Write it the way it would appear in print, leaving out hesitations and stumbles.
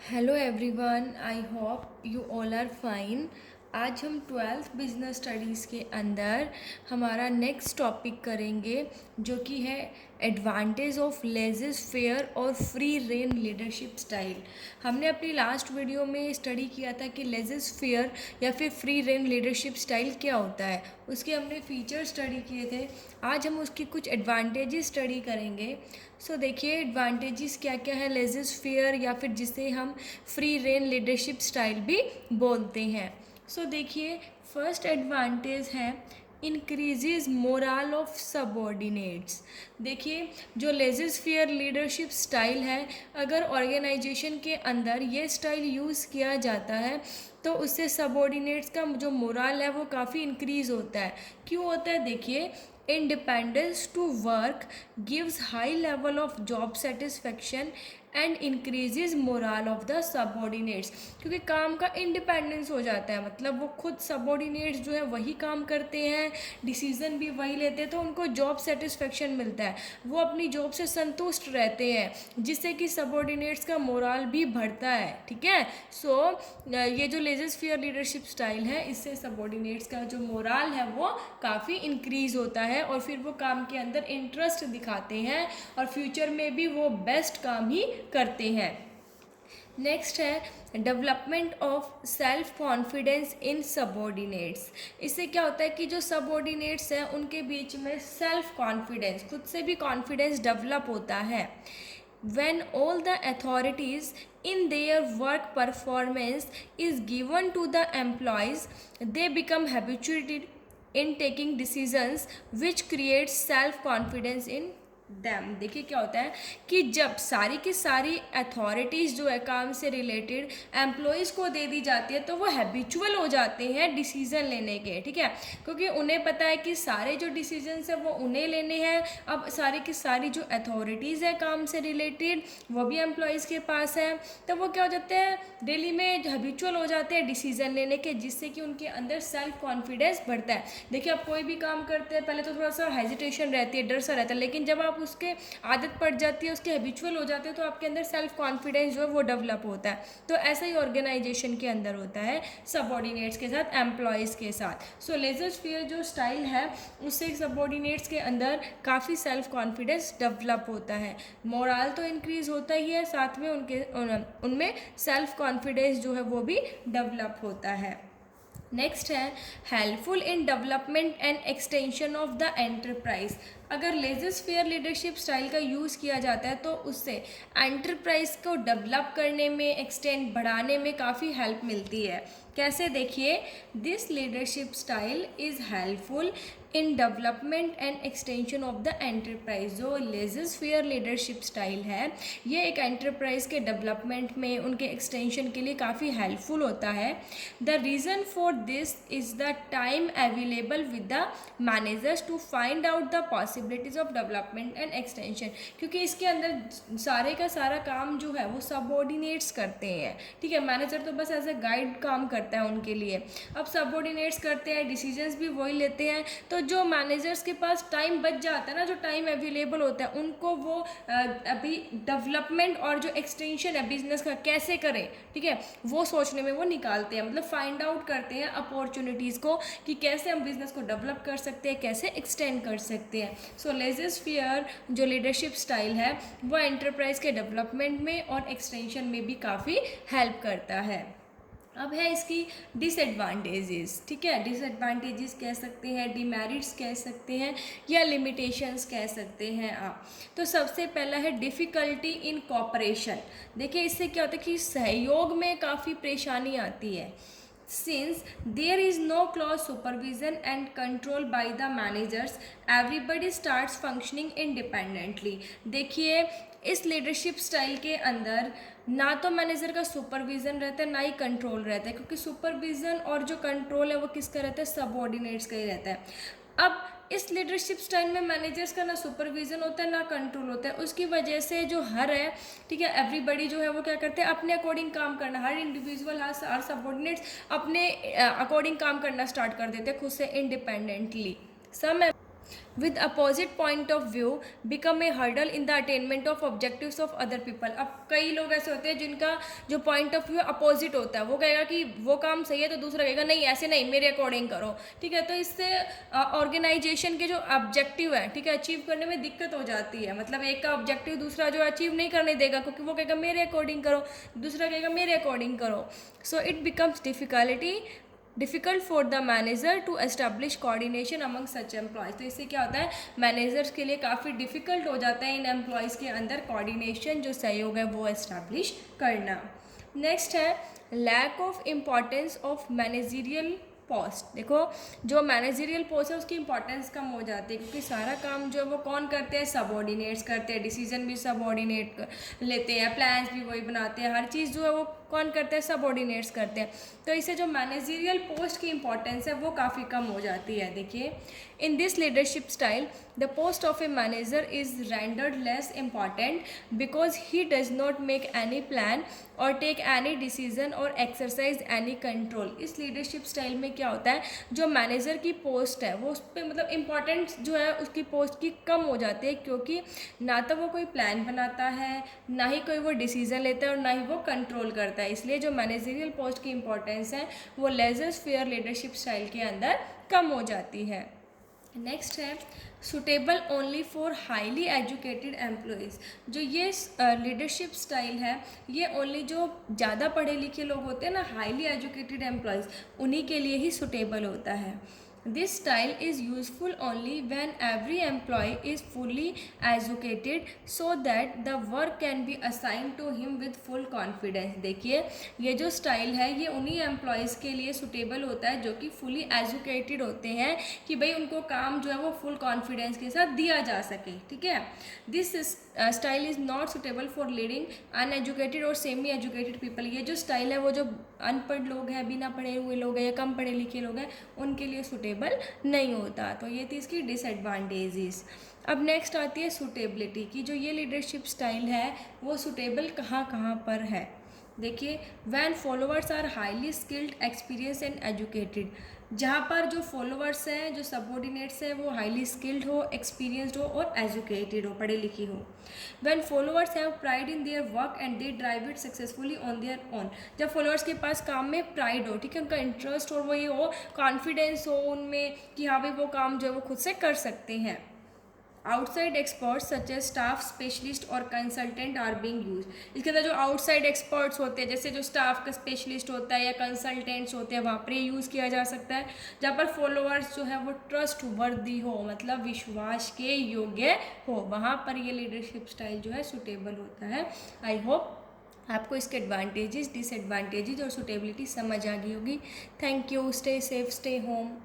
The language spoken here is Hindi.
Hello everyone, I hope you all are fine. आज हम ट्वेल्थ बिजनेस स्टडीज़ के अंदर हमारा नेक्स्ट टॉपिक करेंगे जो कि है एडवांटेज ऑफ लेज़र फेयर और फ्री रेन लीडरशिप स्टाइल। हमने अपनी लास्ट वीडियो में स्टडी किया था कि लेज़र फेयर या फिर फ्री रेन लीडरशिप स्टाइल क्या होता है, उसके हमने फीचर स्टडी किए थे। आज हम उसकी कुछ एडवांटेजेस स्टडी करेंगे। देखिए एडवांटेजेस क्या क्या है लेज़र फेयर या फिर जिसे हम फ्री रेन लीडरशिप स्टाइल भी बोलते हैं। देखिए फर्स्ट एडवांटेज है इंक्रीजेज मोरल ऑफ सबॉर्डिनेट्स। देखिए जो लेज़र फेयर लीडरशिप स्टाइल है, अगर ऑर्गेनाइजेशन के अंदर ये स्टाइल यूज़ किया जाता है तो उससे सबॉर्डिनेट्स का जो मोरल है वो काफ़ी इंक्रीज़ होता है। क्यों होता है? देखिए independence to work gives high level of job satisfaction and increases moral of the subordinates. क्योंकि काम का इंडिपेंडेंस हो जाता है, मतलब वो खुद सबॉर्डिनेट्स जो है वही काम करते हैं, डिसीजन भी वही लेते हैं, तो उनको जॉब सेटिस्फेक्शन मिलता है, वो अपनी जॉब से संतुष्ट रहते हैं, जिससे कि सबॉर्डिनेट्स का मोरल भी बढ़ता है। ठीक है, ये जो लेज़र फेयर लीडरशिप स्टाइल है, इससे सबॉर्डिनेट्स का जो मोरल है वो काफ़ी इंक्रीज होता है और फिर वो काम के अंदर इंटरेस्ट दिखाते हैं और फ्यूचर में भी वो बेस्ट काम ही करते हैं। नेक्स्ट है development of self confidence in subordinates. इससे क्या होता है कि जो सबॉर्डिनेट्स हैं उनके बीच में सेल्फ कॉन्फिडेंस, खुद से भी कॉन्फिडेंस डेवलप होता है। when all the authorities in their work performance is given to the employees, they become habituated in taking decisions which creates self confidence in them. देखिए क्या होता है कि जब सारी की सारी अथॉरिटीज़ जो है काम से रिलेटेड एम्प्लॉयज़ को दे दी जाती है तो वो हैबिचुअल हो जाते हैं डिसीज़न लेने के। ठीक है, क्योंकि उन्हें पता है कि सारे जो डिसीजंस है वो उन्हें लेने हैं। अब सारी की सारी जो अथॉरिटीज़ है काम से रिलेटेड वो भी एम्प्लॉयज़ के पास है, तो वो क्या हो जाते हैं डेली में हैबिचुअल हो जाते हैं डिसीज़न लेने के, जिससे कि उनके अंदर सेल्फ कॉन्फिडेंस बढ़ता है। देखिए आप कोई भी काम करते हैं पहले तो थोड़ा सा हेजिटेशन रहती है, डर सा रहता है, लेकिन जब आप उसके आदत पड़ जाती है, उसके हैबिचुअल हो जाते हैं, तो आपके अंदर सेल्फ कॉन्फिडेंस जो है वो डेवलप होता है। तो ऐसा ही ऑर्गेनाइजेशन के अंदर होता है सबॉर्डिनेट्स के साथ, एम्प्लॉयज़ के साथ। लेज़र फेयर जो स्टाइल है उससे सबॉर्डिनेट्स के अंदर काफ़ी सेल्फ कॉन्फिडेंस डेवलप होता है, मोरल तो इंक्रीज़ होता ही है, साथ में उनमें सेल्फ कॉन्फिडेंस जो है वो भी डेवलप होता है। नेक्स्ट है helpful in development and extension of the enterprise. अगर लेज़र फेयर लीडरशिप स्टाइल का यूज़ किया जाता है तो उससे एंटरप्राइज को डेवलप करने में, एक्सटेंड बढ़ाने में काफ़ी हेल्प मिलती है। कैसे? देखिए this leadership style is helpful in development and extension of the enterprise. जो लेज़र फेयर लीडरशिप स्टाइल है ये एक एंटरप्राइज के डेवलपमेंट में, उनके एक्सटेंशन के लिए काफ़ी हेल्पफुल होता है। The reason for this is the time available with the managers to find out the possibilities of development and extension. क्योंकि इसके अंदर सारे का सारा काम जो है वो सबॉर्डिनेट्स करते हैं। ठीक है, मैनेजर तो बस एज ए गाइड काम करता है उनके लिए, अब सबॉर्डिनेट्स करते हैं, डिसीजंस भी वही लेते हैं। तो जो मैनेजर्स के पास टाइम बच जाता है ना, जो टाइम अवेलेबल होता है, उनको वो अभी डेवलपमेंट और जो एक्सटेंशन है बिजनेस का कैसे करें, ठीक है, वो सोचने में वो निकालते हैं, मतलब फाइंड आउट करते हैं अपॉर्चुनिटीज़ को कि कैसे हम बिजनेस को डेवलप कर सकते हैं, कैसे एक्सटेंड कर सकते हैं। लेज़र फेयर जो लीडरशिप स्टाइल है वो एंटरप्राइज के डेवलपमेंट में और एक्सटेंशन में भी काफ़ी हेल्प करता है। अब है इसकी डिसएडवांटेजेस। ठीक है, डिसएडवांटेजेस कह सकते हैं, डिमेरिट्स कह सकते हैं, या लिमिटेशंस कह सकते हैं आप। तो सबसे पहला है डिफ़िकल्टी इन कोऑपरेशन। देखिए इससे क्या होता है कि सहयोग में काफ़ी परेशानी आती है। Since there is no close supervision and control by the managers, everybody starts functioning independently। देखिए इस लीडरशिप स्टाइल के अंदर ना तो मैनेजर का सुपरविज़न रहता है, ना ही कंट्रोल रहता है, क्योंकि सुपरविज़न और जो कंट्रोल है वो किसका रहता है? सबऑर्डिनेट्स का ही रहता है। अब इस लीडरशिप स्टाइल में मैनेजर्स का ना सुपरविज़न होता है ना कंट्रोल होता है, उसकी वजह से जो हर है, ठीक है, एवरीबडी जो है वो क्या करते हैं अपने अकॉर्डिंग काम करना, हर इंडिविजुअल हर सबऑर्डिनेट्स अपने अकॉर्डिंग काम करना स्टार्ट कर देते हैं खुद से independently. Some with opposite point of view become a hurdle in the attainment of objectives of other people। अब कई लोग ऐसे होते हैं जिनका जो पॉइंट ऑफ व्यू अपोजिट होता है, वो कहेगा कि वो काम सही है तो दूसरा कहेगा नहीं ऐसे नहीं, मेरे अकॉर्डिंग करो, ठीक है। तो इससे ऑर्गेनाइजेशन के जो ऑब्जेक्टिव है, ठीक है, अचीव करने में दिक्कत हो जाती है। मतलब एक का ऑब्जेक्टिव दूसरा जो अचीव नहीं करने देगा, क्योंकि वो कहेगा मेरे अकॉर्डिंग करो, दूसरा कहेगा मेरे अकॉर्डिंग करो। So it becomes difficult for the manager to establish coordination among such employees. तो इससे क्या होता है, मैनेजर्स के लिए काफ़ी डिफ़िकल्ट हो जाता है इन एम्प्लॉयज़ के अंदर कोऑर्डिनेशन, जो सहयोग है वो एस्टेब्लिश करना। नेक्स्ट है lack of importance of managerial post. देखो जो मैनेजरियल पोस्ट है उसकी इंपॉर्टेंस कम हो जाती है, क्योंकि सारा काम जो है वो कौन करते हैं, सबऑर्डिनेट्स करते हैं, डिसीजन भी सबऑर्डिनेट लेते हैं, प्लान्स भी वही बनाते हैं, हर चीज़ जो है वो कौन करते हैं, सबऑर्डिनेट्स करते हैं। तो इससे जो मैनेजरियल पोस्ट की इंपॉर्टेंस है वो काफ़ी कम हो जाती है। देखिए in this leadership style the post of a manager is rendered less important because he does not make any plan और टेक एनी डिसीजन और एक्सरसाइज एनी कंट्रोल। इस लीडरशिप स्टाइल में क्या होता है, जो मैनेजर की पोस्ट है वो उस पर मतलब इम्पॉर्टेंस जो है उसकी पोस्ट की कम हो जाती है, क्योंकि ना तो वो कोई प्लान बनाता है, ना ही कोई वो डिसीजन लेता है और ना ही वो कंट्रोल करता है। इसलिए जो मैनेजरियल पोस्ट की इंपॉर्टेंस है वो लेजर फेयर लीडरशिप स्टाइल के अंदर कम हो जाती है। नेक्स्ट है suitable only for highly educated employees. जो ये लीडरशिप स्टाइल है ये ओनली जो ज़्यादा पढ़े लिखे लोग होते हैं ना, हाईली एजुकेटेड एम्प्लॉयज़, उन्हीं के लिए ही सुटेबल होता है। This style is useful only when every employee is fully educated so that the work can be assigned to him with full confidence। देखिए ये जो स्टाइल है ये उन्हीं एम्प्लॉयज़ के लिए सुटेबल होता है जो कि फुली एजुकेटेड होते हैं, कि भाई उनको काम जो है वो फुल कॉन्फिडेंस के साथ दिया जा सके, ठीक है। This style is not suitable for leading uneducated और सेमी एजुकेटेड पीपल। ये जो स्टाइल है वो जो अनपढ़ लोग हैं, बिना पढ़े हुए लोग हैं या कम पढ़े लिखे लोग हैं, उनके लिए सुटेबल नहीं होता। तो ये थी इसकी डिसएडवांटेजेस। अब नेक्स्ट आती है सुटेबिलिटी की। जो ये लीडरशिप स्टाइल है वो सुटेबल कहाँ कहाँ पर है। देखिए when followers are highly skilled, experience and educated. जहाँ पर जो फॉलोअर्स हैं, जो सबऑर्डिनेट्स हैं, वो हाईली स्किल्ड हो, एक्सपीरियंसड हो और एजुकेटेड हो, पढ़े लिखे हो। When followers have pride in their work and they drive it successfully on their own. जब फॉलोअर्स के पास काम में प्राइड हो, ठीक है, उनका इंटरेस्ट और वो ये हो, कॉन्फिडेंस हो उनमें कि हाँ भाई वो काम जो है वो खुद से कर सकते हैं। Outside experts such as staff specialist और कंसल्टेंट आर बीइंग यूज। इसके अंदर जो आउटसाइड एक्सपर्ट्स होते हैं, जैसे जो स्टाफ का स्पेशलिस्ट होता है या कंसल्टेंट्स होते हैं, वहाँ पर ये यूज़ किया जा सकता है। जहाँ पर फॉलोअर्स जो है वो ट्रस्ट वर्दी हो, मतलब विश्वास के योग्य हो, वहाँ पर ये लीडरशिप स्टाइल जो है सुटेबल होता है। आई होप आपको इसके एडवांटेजेस, डिसएडवांटेजेस और सुटेबिलिटी समझ आ गई होगी। Thank you. Stay safe, stay home.